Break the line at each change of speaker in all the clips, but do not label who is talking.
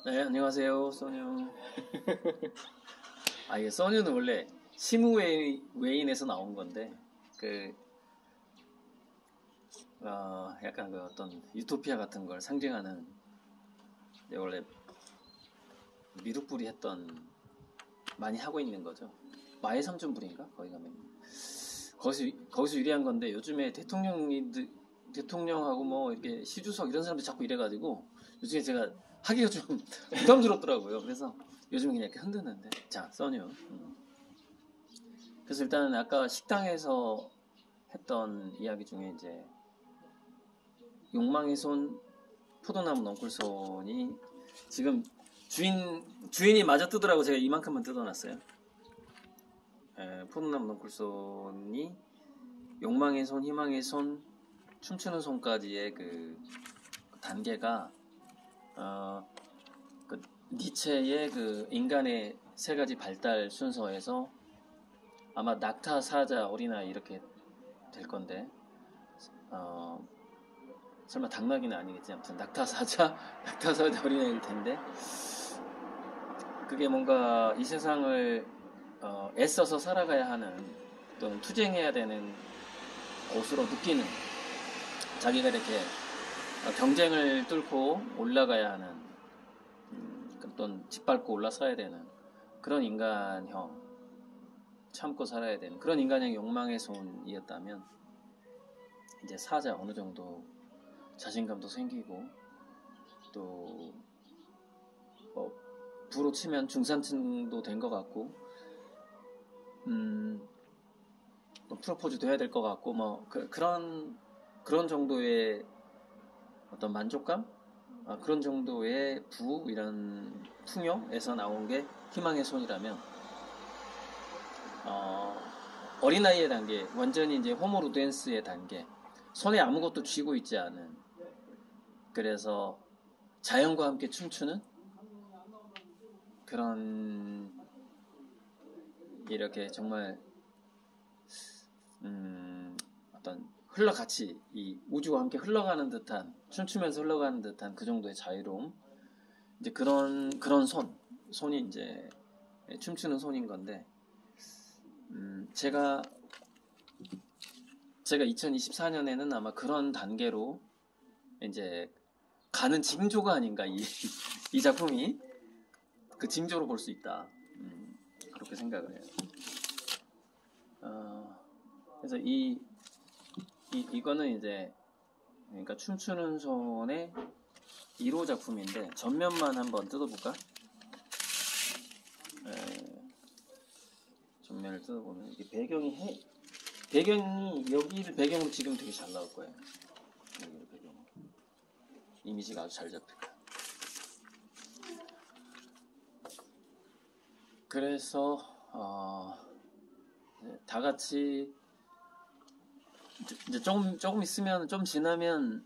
네, 안녕하세요, 써뉴. 이게 써뉴는 원래 시무웨인에서 나온 건데, 약간 그 어떤 유토피아 같은 걸 상징하는, 원래 미륵불이 많이 하고 있는 거죠. 마의 삼천불인가? 거기 가면. 거기서 유래한 건데, 요즘에 대통령하고 뭐 이렇게 시주석 이런 사람들 자꾸 이래가지고, 요즘에 제가 하기가 좀 부담스럽더라고요. 그래서 요즘 그냥 이렇게 흔드는데. 자, 써뉴. 그래서 일단 아까 식당에서 했던 이야기 중에 이제 욕망의 손, 포도나무 넝쿨손이 지금 주인이 마저 뜨더라고. 제가 이만큼만 뜯어놨어요. 포도나무 넝쿨손이 욕망의 손, 희망의 손, 춤추는 손까지의 그 단계가 그 니체의 그 인간의 세 가지 발달 순서에서 아마 낙타, 사자, 어린아이 이렇게 될 건데 설마 당나귀는 아니겠지. 아무튼 낙타, 사자 어린아이일 텐데 그게 뭔가 이 세상을 애써서 살아가야 하는 또는 투쟁해야 되는 곳으로 느끼는 자기가 이렇게 경쟁을 뚫고 올라가야 하는 또는 짓밟고 올라서야 되는 그런 인간형 참고 살아야 되는 그런 인간형 욕망의 손이었다면 이제 사자 어느 정도 자신감도 생기고 또 부로 치면 중산층도 된 것 같고 프로포즈도 해야 될 것 같고 뭐 그런 정도의 어떤 만족감 그런 정도의 이런 풍요에서 나온 게 희망의 손이라면 어린아이의 단계 완전히 이제 호모루덴스의 단계 손에 아무것도 쥐고 있지 않은 그래서 자연과 함께 춤추는 그런 이렇게 정말 어떤 같이 이 우주와 함께 흘러가는 듯한 춤추면서 흘러가는 듯한 그 정도의 자유로움 이제 그런 손이 이제 춤추는 손인 건데 제가 2024년에는 아마 그런 단계로 이제 가는 징조가 아닌가 이 작품이 그 징조로 볼 수 있다. 그렇게 생각을 해요. 그래서 이거는 이제 그러니까 춤추는 손의 1호 작품인데 전면만 한번 뜯어볼까? 전면을 뜯어보면 이게 배경이 여기를 배경으로 지금 되게 잘 나올 거예요. 여기를 배경으로 이미지가 아주 잘 잡힐 거예요. 그래서 다 같이 이제 조금 있으면 좀 지나면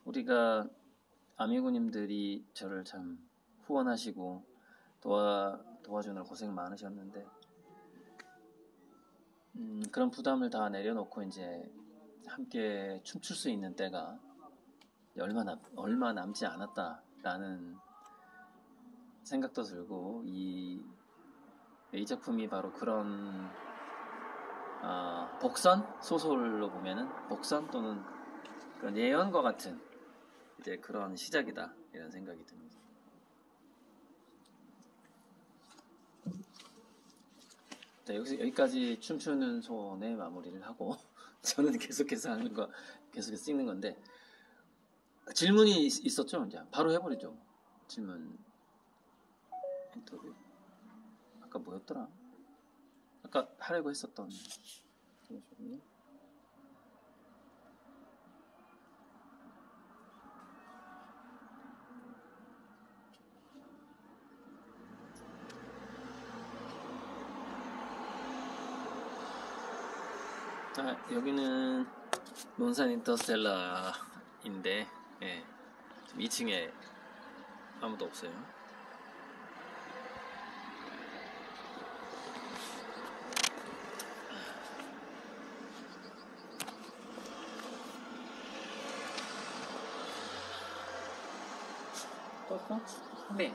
우리가 아미고님들이 저를 참 후원하시고 도와주느라 고생 많으셨는데 그런 부담을 다 내려놓고 이제 함께 춤출 수 있는 때가 얼마 남지 않았다라는 생각도 들고 이 작품이 바로 그런 복선 소설로 보면은 복선 또는 그런 예언과 같은 이제 그런 시작이다 이런 생각이 듭니다. 자, 여기까지 춤추는 손의 마무리를 하고 저는 계속해서 하는 거 계속해서 찍는 건데 질문이 있었죠? 이제 바로 해버리죠. 질문 인터뷰 아까 뭐였더라? 아까 하려고 했었던 잠시만요. 여기는 논산 인터스텔라인데 지금 2층에 아무도 없어요.
떴어?
네.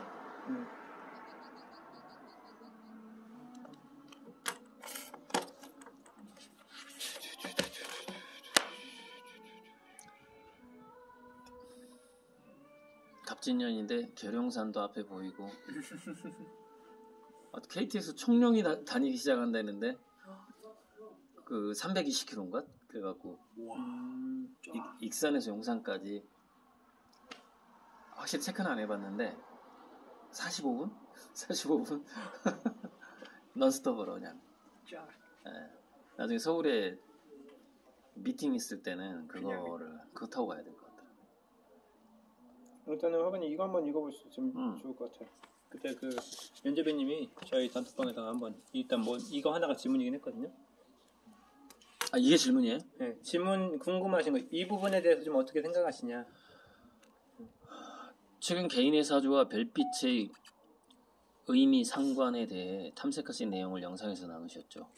갑진년인데 계룡산도 앞에 보이고 KT에서 총령이 다니기 시작한다는데 그 320km인가? 그래갖고 익산에서 용산까지 확실히 체크는 안 해봤는데 45분? 45분? 넌스톱으로 그냥. 네. 나중에 서울에 미팅 있을 때는 그거 타고 가야 될 것 같아요.
일단은 화관님 이거 한번 읽어볼 수 있으면 좋을 것 같아요. 그때 그 연재배님이 저희 단톡방에다가 한번 일단 뭐 이거 하나가 질문이긴 했거든요.
아 이게 질문이에요?
네, 질문 궁금하신 거 이 부분에 대해서 좀 어떻게 생각하시냐?
최근 개인의 사주와 별빛의 의미 상관에 대해 탐색하신 내용을 영상에서 나누셨죠.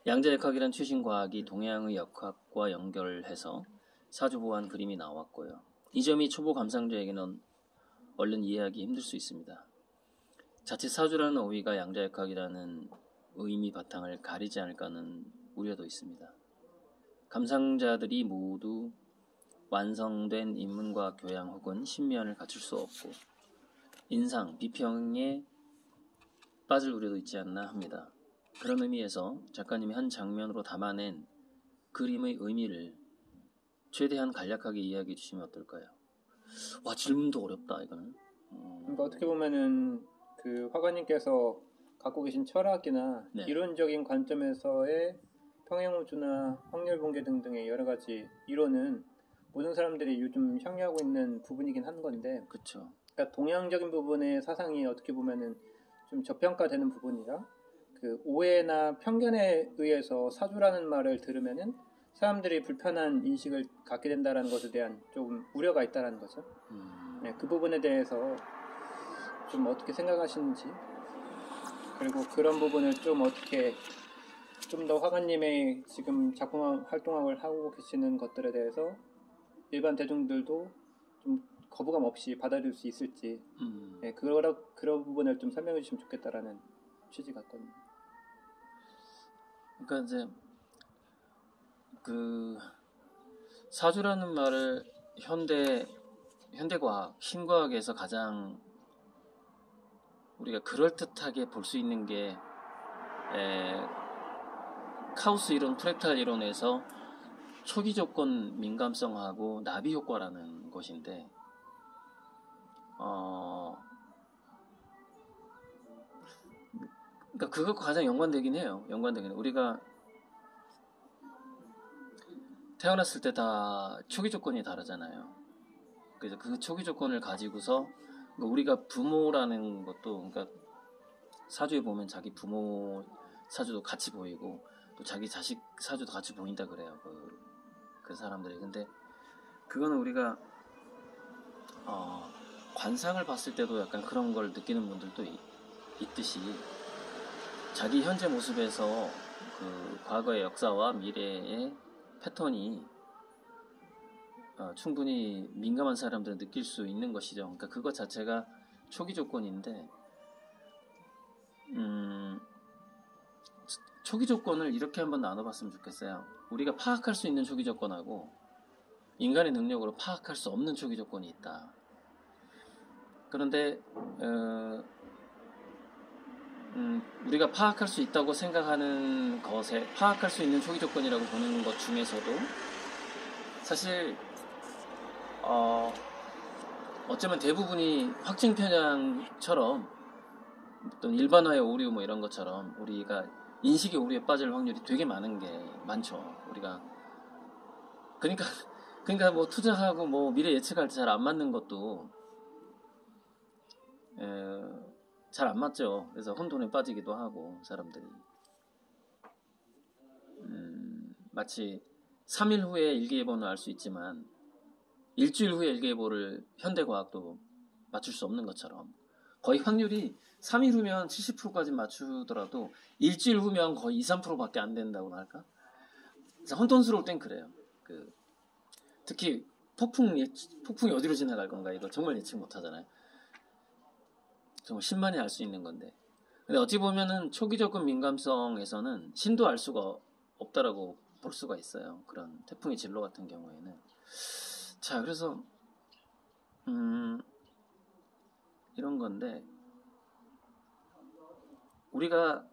양자역학이란 최신 과학이 동양의 역학과 연결해서 사주 보완 그림이 나왔고요. 이 점이 초보 감상자에게는 얼른 이해하기 힘들 수 있습니다. 자칫 사주라는 어휘가 양자역학이라는 의미 바탕을 가리지 않을까 하는 우려도 있습니다. 감상자들이 모두 완성된 인문과학 교양 혹은 신면을 갖출 수 없고 인상, 비평에 빠질 우려도 있지 않나 합니다. 그런 의미에서 작가님이 한 장면으로 담아낸 그림의 의미를 최대한 간략하게 이야기해 주시면 어떨까요? 와 질문도 어렵다 이거는.
그러니까 어떻게 보면은 그 화가님께서 갖고 계신 철학이나
네.
이론적인 관점에서의 평행우주나 확률붕괴 등등의 여러 가지 이론은 모든 사람들이 요즘 향유하고 있는 부분이긴 한 건데,
그렇죠.
그러니까 동양적인 부분의 사상이 어떻게 보면은 좀 저평가되는 부분이라 그 오해나 편견에 의해서 사주라는 말을 들으면은 사람들이 불편한 인식을 갖게 된다는 것에 대한 좀 우려가 있다는 거죠. 네, 그 부분에 대해서 좀 어떻게 생각하시는지, 그리고 그런 부분을 좀 어떻게 좀 더 화가님의 지금 작품 활동을 하고 계시는 것들에 대해서 일반 대중들도 좀 거부감 없이 받아들일 수 있을지, 네, 그런 부분을 좀 설명해 주시면 좋겠다라는 취지 같거든요.
그러니까 이제 그 사주라는 말을 현대과학, 신과학에서 가장 우리가 그럴듯하게 볼 수 있는 게 카우스 이론, 프랙탈 이론에서 초기 조건 민감성하고 나비 효과라는 것인데, 그러니까 그것과 가장 연관되긴 해요. 우리가 태어났을 때 다 초기 조건이 다르잖아요. 그래서 그 초기 조건을 가지고서 우리가 부모라는 것도, 그러니까 사주에 보면 자기 부모 사주도 같이 보이고 또 자기 자식 사주도 같이 보인다 그래요. 그 사람들이. 근데 그거는 우리가 관상을 봤을 때도 약간 그런 걸 느끼는 분들도 있듯이 자기 현재 모습에서 그 과거의 역사와 미래의 패턴이 충분히 민감한 사람들은 느낄 수 있는 것이죠. 그러니까 그것 자체가 초기 조건인데, 초기 조건을 이렇게 한번 나눠봤으면 좋겠어요. 우리가 파악할 수 있는 초기 조건하고 인간의 능력으로 파악할 수 없는 초기 조건이 있다. 그런데 우리가 파악할 수 있다고 생각하는 것에 파악할 수 있는 초기 조건이라고 보는 것 중에서도 사실 어쩌면 대부분이 확증 편향처럼 어떤 일반화의 오류 뭐 이런 것처럼 우리가 인식의 오류에 빠질 확률이 되게 많은 게 많죠. 우리가 그러니까 뭐 투자하고 뭐 미래 예측할 때 잘 안 맞는 것도 잘 안 맞죠. 그래서 혼돈에 빠지기도 하고 사람들이 마치 3일 후에 일기예보는 알 수 있지만 일주일 후에 일기예보를 현대과학도 맞출 수 없는 것처럼 거의 확률이 3일 후면 70%까지 맞추더라도 일주일 후면 거의 2, 3%밖에 안 된다고 할까? 그래서 혼돈스러울 땐 그래요. 특히 폭풍이 어디로 지나갈 건가 이거 정말 예측 못 하잖아요. 정말 신만이 알 수 있는 건데. 근데 어찌 보면은 초기 접근 민감성에서는 신도 알 수가 없다라고 볼 수가 있어요. 그런 태풍의 진로 같은 경우에는. 자, 그래서 이런 건데, 우리가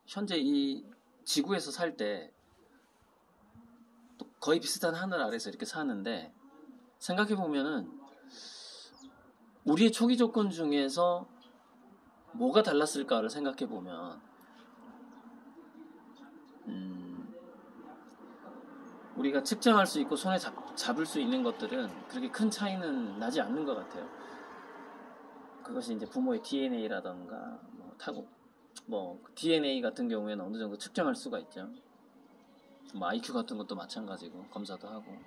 현재 이 지구에서 살 때 거의 비슷한 하늘 아래서 이렇게 사는데, 생각해 보면은 우리의 초기 조건 중에서 뭐가 달랐을까를 생각해 보면 우리가 측정할 수 있고 손에 잡을 수 있는 것들은 그렇게 큰 차이는 나지 않는 것 같아요. 그것이 이제 부모의 DNA라던가 DNA 같은 경우에는 어느 정도 측정할 수가 있죠. IQ 같은 것도 마찬가지고 검사도 하고.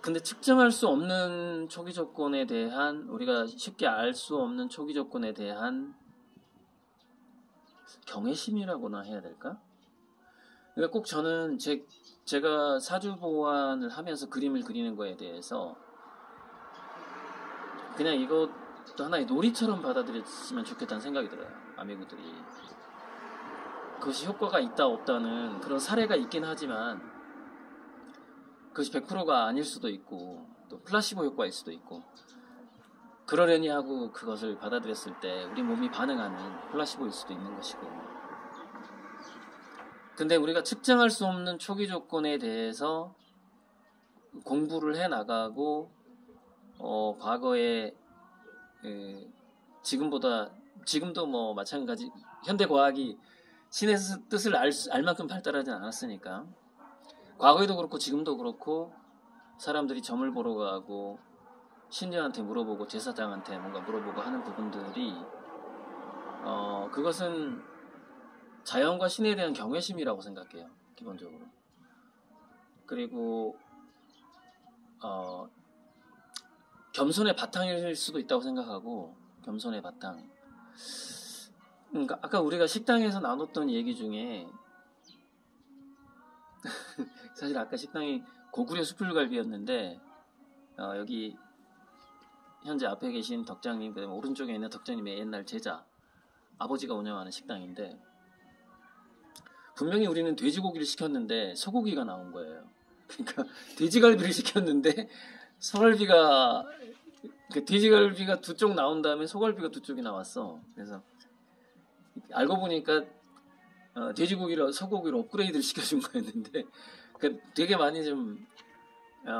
근데 측정할 수 없는 초기 조건에 대한, 우리가 쉽게 알 수 없는 초기 조건에 대한 경외심이라고나 해야 될까? 그러니까 꼭 저는 제가 사주 보완을 하면서 그림을 그리는 거에 대해서 그냥 이것도 하나의 놀이처럼 받아들였으면 좋겠다는 생각이 들어요. 아미구들이. 그것이 효과가 있다 없다는 그런 사례가 있긴 하지만 그것이 100%가 아닐 수도 있고 또 플라시보 효과일 수도 있고, 그러려니 하고 그것을 받아들였을 때 우리 몸이 반응하는 플라시보일 수도 있는 것이고. 근데 우리가 측정할 수 없는 초기 조건에 대해서 공부를 해 나가고 과거에 지금도 뭐 마찬가지, 현대 과학이 신의 뜻을 알 만큼 발달하지 않았으니까 과거에도 그렇고 지금도 그렇고 사람들이 점을 보러 가고 신녀한테 물어보고 제사장한테 뭔가 물어보고 하는 부분들이 그것은 자연과 신에 대한 경외심이라고 생각해요, 기본적으로. 그리고 겸손의 바탕일 수도 있다고 생각하고, 겸손의 바탕. 그러니까 아까 우리가 식당에서 나눴던 얘기 중에 사실 아까 식당이 고구려 숯불갈비였는데 여기 현재 앞에 계신 덕장님, 그다음에 오른쪽에 있는 덕장님의 옛날 제자 아버지가 운영하는 식당인데, 분명히 우리는 돼지고기를 시켰는데 소고기가 나온 거예요. 그러니까 돼지갈비를 시켰는데 돼지갈비가 두 쪽 나온 다음에 소갈비가 두 쪽이 나왔어. 그래서 알고 보니까 돼지고기를 소고기로 업그레이드를 시켜준 거였는데, 되게 많이 좀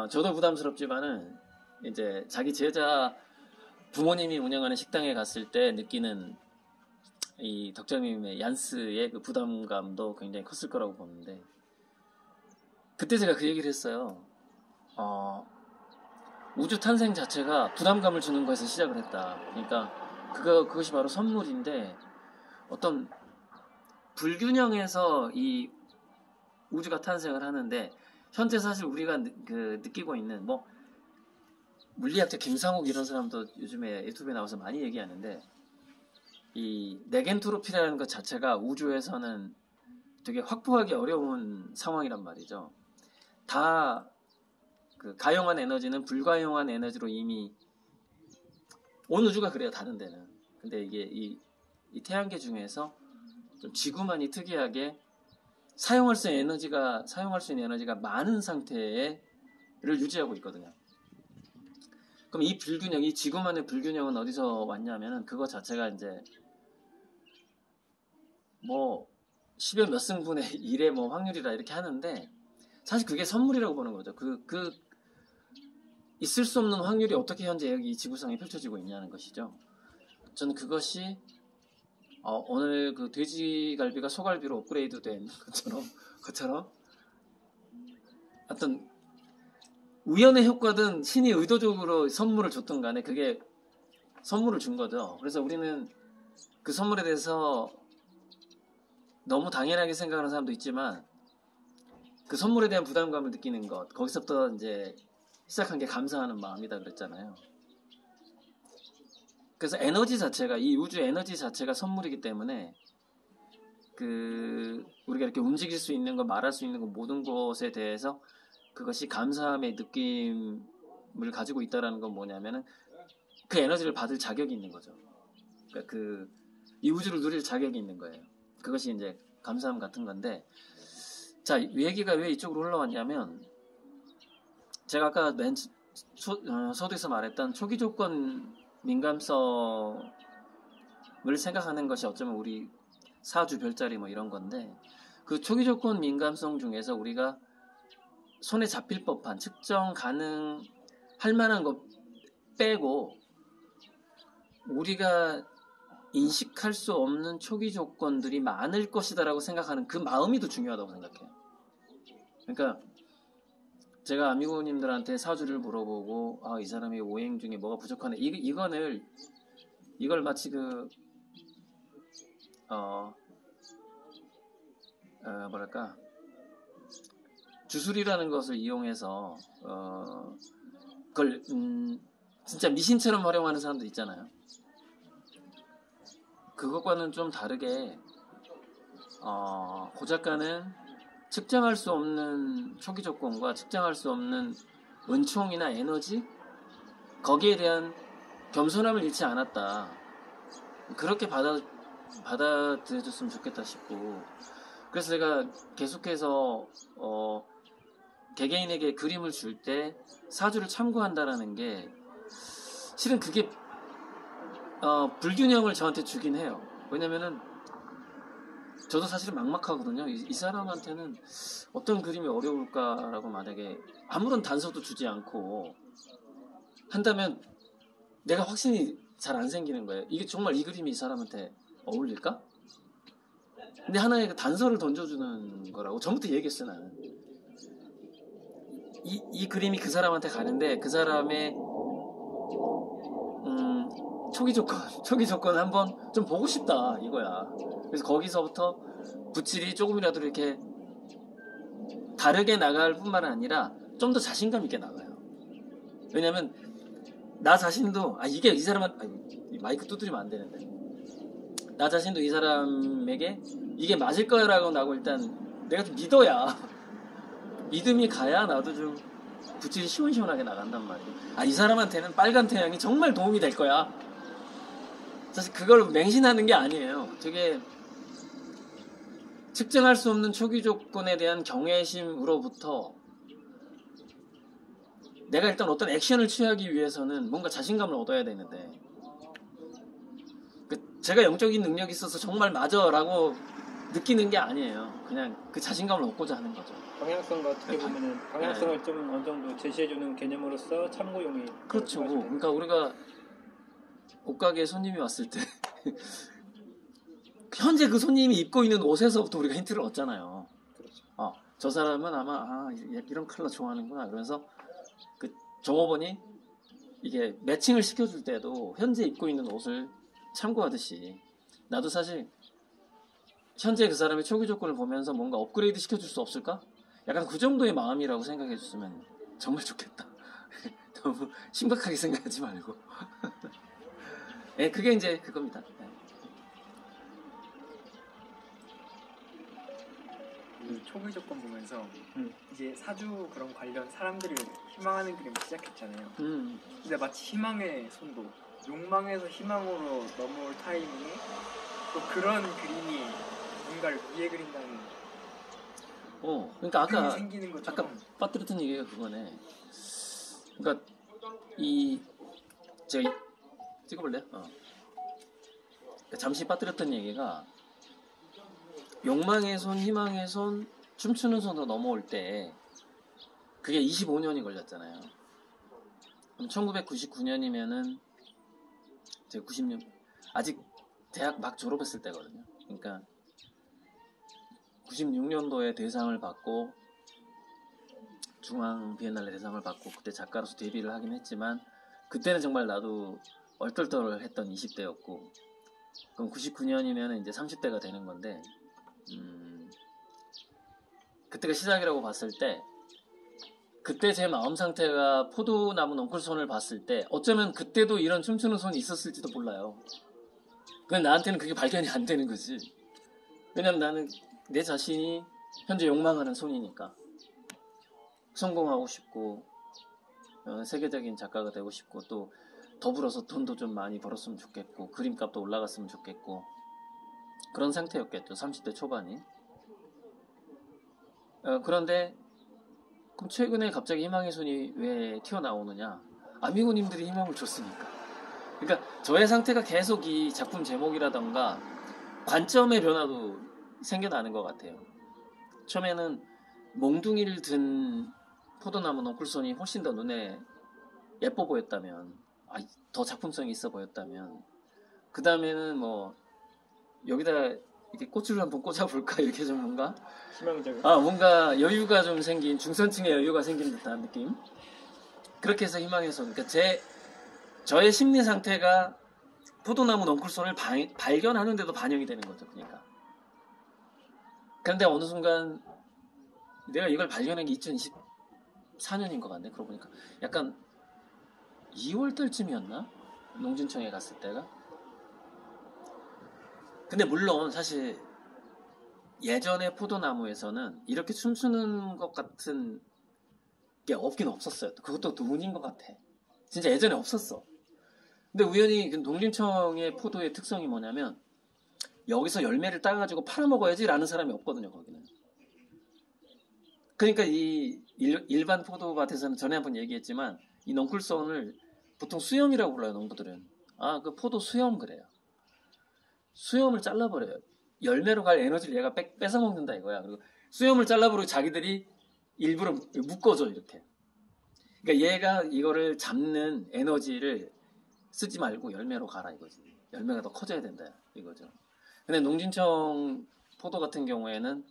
저도 부담스럽지만은 이제 자기 제자 부모님이 운영하는 식당에 갔을 때 느끼는 이 덕장님의 얀스의 그 부담감도 굉장히 컸을 거라고 보는데, 그때 제가 그 얘기를 했어요. 우주 탄생 자체가 부담감을 주는 거에서 시작을 했다. 그러니까 그것이 바로 선물인데, 어떤 불균형에서 이 우주가 탄생을 하는데, 현재 사실 우리가 느끼고 있는 물리학자 김상욱 이런 사람도 요즘에 유튜브에 나와서 많이 얘기하는데, 이 네겐트로피라는 것 자체가 우주에서는 되게 확보하기 어려운 상황이란 말이죠. 다 가용한 에너지는 불가용한 에너지로 이미 온 우주가 그래요, 다른 데는. 근데 이게 이 태양계 중에서 좀 지구만이 특이하게 사용할 수 있는 에너지가 많은 상태를 유지하고 있거든요. 그럼 이 불균형, 이 지구만의 불균형은 어디서 왔냐면은 그거 자체가 이제 10여 몇 승분의 1의 확률이라 이렇게 하는데, 사실 그게 선물이라고 보는 거죠. 있을 수 없는 확률이 어떻게 현재 여기 이 지구상에 펼쳐지고 있냐는 것이죠. 저는 그것이 오늘 그 돼지갈비가 소갈비로 업그레이드 된 것처럼 어떤 우연의 효과든 신이 의도적으로 선물을 줬든 간에 그게 선물을 준 거죠. 그래서 우리는 그 선물에 대해서 너무 당연하게 생각하는 사람도 있지만, 그 선물에 대한 부담감을 느끼는 것, 거기서부터 이제 시작한 게 감사하는 마음이다 그랬잖아요. 그래서 에너지 자체가, 이 우주 에너지 자체가 선물이기 때문에 우리가 이렇게 움직일 수 있는 것, 말할 수 있는 것, 모든 것에 대해서 그것이 감사함의 느낌을 가지고 있다라는 건 뭐냐면은, 그 에너지를 받을 자격이 있는 거죠. 그러니까 이 우주를 누릴 자격이 있는 거예요. 그것이 이제 감사함 같은 건데, 자, 이 얘기가 왜 이쪽으로 흘러왔냐면, 제가 아까 서두에서 말했던 초기 조건 민감성을 생각하는 것이 어쩌면 우리 사주 별자리 뭐 이런 건데, 그 초기 조건 민감성 중에서 우리가 손에 잡힐 법한 측정 가능할 만한 것 빼고 우리가 인식할 수 없는 초기 조건들이 많을 것이다라고 생각하는 그 마음이 더 중요하다고 생각해요. 그러니까 제가 아미고님들한테 사주를 물어보고 이 사람이 오행 중에 뭐가 부족하네 이걸 마치 뭐랄까 주술이라는 것을 이용해서 그걸 진짜 미신처럼 활용하는 사람들 있잖아요. 그것과는 좀 다르게 고 작가는 측정할 수 없는 초기 조건과 측정할 수 없는 은총이나 에너지 거기에 대한 겸손함을 잃지 않았다. 그렇게 받아들여줬으면 좋겠다 싶고, 그래서 제가 계속해서 개개인에게 그림을 줄 때 사주를 참고한다라는 게 실은 그게 불균형을 저한테 주긴 해요. 왜냐면은 저도 사실은 막막하거든요. 이 사람한테는 어떤 그림이 어려울까라고 만약에 아무런 단서도 주지 않고 한다면 내가 확신이 잘 안 생기는 거예요. 이게 정말 이 그림이 이 사람한테 어울릴까? 근데 하나의 단서를 던져주는 거라고 전부터 얘기했어요. 나는 이 그림이 그 사람한테 가는데 그 사람의 초기 조건 한번 좀 보고 싶다 이거야. 그래서 거기서부터 붓질이 조금이라도 이렇게 다르게 나갈 뿐만 아니라 좀 더 자신감 있게 나가요. 왜냐면 나 자신도 이게 이 사람한 마이크 두드리면 안 되는데 나 자신도 이 사람에게 이게 맞을 거라고 나고 일단 내가 좀 믿어야 믿음이 가야 나도 좀 붓질이 시원시원하게 나간단 말이에요. 이 사람한테는 빨간 태양이 정말 도움이 될 거야. 사실 그걸 맹신하는 게 아니에요. 되게 측정할 수 없는 초기 조건에 대한 경외심으로부터 내가 일단 어떤 액션을 취하기 위해서는 뭔가 자신감을 얻어야 되는데 제가 영적인 능력이 있어서 정말 맞아라고 느끼는 게 아니에요. 그냥 그 자신감을 얻고자 하는 거죠.
방향성과 어떻게 보면은 방향성을 좀 어느 정도 제시해주는 개념으로서 참고용이.
그렇죠. 그러니까 우리가 옷가게에 손님이 왔을 때 현재 그 손님이 입고 있는 옷에서부터 우리가 힌트를 얻잖아요.
그렇죠.
저 사람은 아마 이런 컬러 좋아하는구나. 그래서 그 종업원이 이게 매칭을 시켜줄 때도 현재 입고 있는 옷을 참고하듯이 나도 사실 현재 그 사람의 초기 조건을 보면서 뭔가 업그레이드 시켜줄 수 없을까? 약간 그 정도의 마음이라고 생각해 줬으면 정말 좋겠다. 너무 심각하게 생각하지 말고. 네, 그게 이제 그겁니다.
이 초기 조건 보면서 이제 사주 그런 관련 사람들이 희망하는 그림을 시작했잖아요. 근데 마치 희망의 손도 욕망에서 희망으로 넘어올 타이밍에 또 그런 그림이 뭔가를 위에 그린다는.
그러니까 아까
생기는 것처럼.
아까 빠뜨렸던 얘기가 그거네. 그러니까 제가 찍어볼래요? 그러니까 잠시 빠뜨렸던 얘기가 욕망의 손, 희망의 손, 춤추는 손으로 넘어올 때 그게 25년이 걸렸잖아요. 그럼 1999년이면은 제가 90년 아직 대학 막 졸업했을 때거든요. 그러니까 96년도에 대상을 받고 중앙 비엔날레 대상을 받고 그때 작가로서 데뷔를 하긴 했지만 그때는 정말 나도 얼떨떨했던 20대였고 그럼 99년이면 이제 30대가 되는 건데 그때가 시작이라고 봤을 때 그때 제 마음 상태가 포도나무 넝쿨손을 봤을 때 어쩌면 그때도 이런 춤추는 손이 있었을지도 몰라요. 근데 나한테는 그게 발견이 안 되는 거지. 왜냐면 나는 내 자신이 현재 욕망하는 손이니까 성공하고 싶고 세계적인 작가가 되고 싶고 또 더불어서 돈도 좀 많이 벌었으면 좋겠고 그림값도 올라갔으면 좋겠고 그런 상태였겠죠. 30대 초반이. 그런데 그럼 최근에 갑자기 희망의 손이 왜 튀어나오느냐? 아미고님들이 희망을 줬으니까. 그러니까 저의 상태가 계속 이 작품 제목이라던가 관점의 변화도 생겨나는 것 같아요. 처음에는 몽둥이를 든 포도나무 넝쿨손이 훨씬 더 눈에 예뻐 보였다면, 더 작품성이 있어 보였다면, 그 다음에는 뭐 여기다 이렇게 꽃을 한번 꽂아볼까 이렇게 좀 뭔가
희망적인.
뭔가 여유가 좀 생긴 중산층의 여유가 생긴 듯한 느낌. 그렇게 해서 희망의 손. 그러니까 저의 심리 상태가 포도나무 넝쿨손을 발견하는데도 반영이 되는 거죠. 그러니까. 그런데 어느 순간 내가 이걸 발견한 게 2024년인 것 같네. 그러고 보니까 약간 2월달쯤이었나? 농진청에 갔을 때가. 근데 물론 사실 예전에 포도나무에서는 이렇게 춤추는 것 같은 게 없긴 없었어요. 그것도 운인 것 같아. 진짜 예전에 없었어. 근데 우연히 농림청의 포도의 특성이 뭐냐면 여기서 열매를 따가지고 팔아먹어야지 라는 사람이 없거든요. 거기는. 그러니까 이 일반 포도밭에서는 전에 한번 얘기했지만 이 넝쿨손을 보통 수염이라고 불러요. 농부들은. 그 포도 수염 그래요. 수염을 잘라버려요. 열매로 갈 에너지를 얘가 뺏어먹는다 이거야. 그리고 수염을 잘라버리고 자기들이 일부러 묶어줘 이렇게. 그러니까 얘가 이거를 잡는 에너지를 쓰지 말고 열매로 가라 이거지. 열매가 더 커져야 된다 이거죠. 근데 농진청 포도 같은 경우에는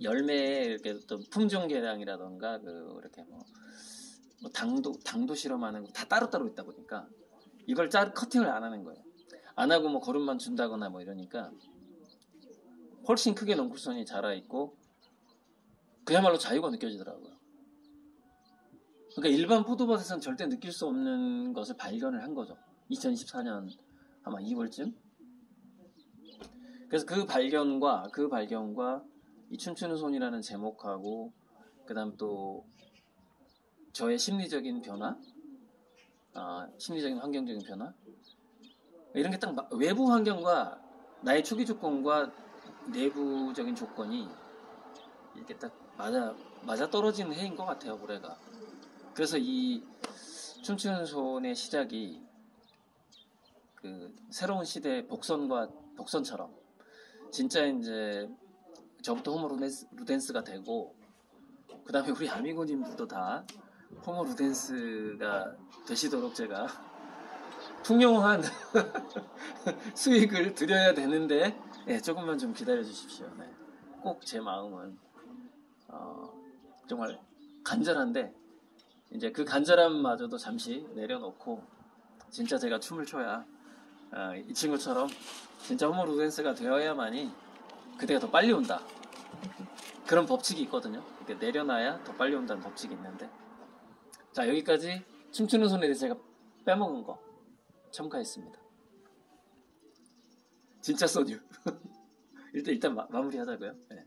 열매의 이렇게 또 품종 개량이라던가 이렇게 뭐 당도 실험하는 거 다 따로따로 있다 보니까 이걸 커팅을 안 하는 거예요. 안 하고 뭐 거름만 준다거나 뭐 이러니까 훨씬 크게 넝쿨손이 자라 있고 그야말로 자유가 느껴지더라고요. 그러니까 일반 포도밭에서는 절대 느낄 수 없는 것을 발견을 한 거죠. 2024년 아마 2월쯤. 그래서 그 발견과 이 춤추는 손이라는 제목하고 그다음 또 저의 심리적인 변화, 심리적인 환경적인 변화 이런 게 딱 외부 환경과 나의 초기 조건과 내부적인 조건이 이렇게 딱 맞아 떨어지는 해인 것 같아요. 올해가. 그래서 이 춤추는 손의 시작이 새로운 시대의 복선처럼 진짜 이제 저부터 호모 루덴스가 되고 그 다음에 우리 아미고님들도 다 호모 루덴스가 되시도록 제가 풍요한 수익을 드려야 되는데 조금만 좀 기다려 주십시오. 꼭 제 마음은 정말 간절한데 이제 그 간절함마저도 잠시 내려놓고 진짜 제가 춤을 춰야 이 친구처럼 진짜 호모 루덴스가 되어야만이 그때가 더 빨리 온다. 그런 법칙이 있거든요. 이렇게 내려놔야 더 빨리 온다는 법칙이 있는데 자 여기까지 춤추는 손에 대해서 제가 빼먹은 거 첨가했습니다. 진짜 소뉴 일단 마무리하자고요. 네.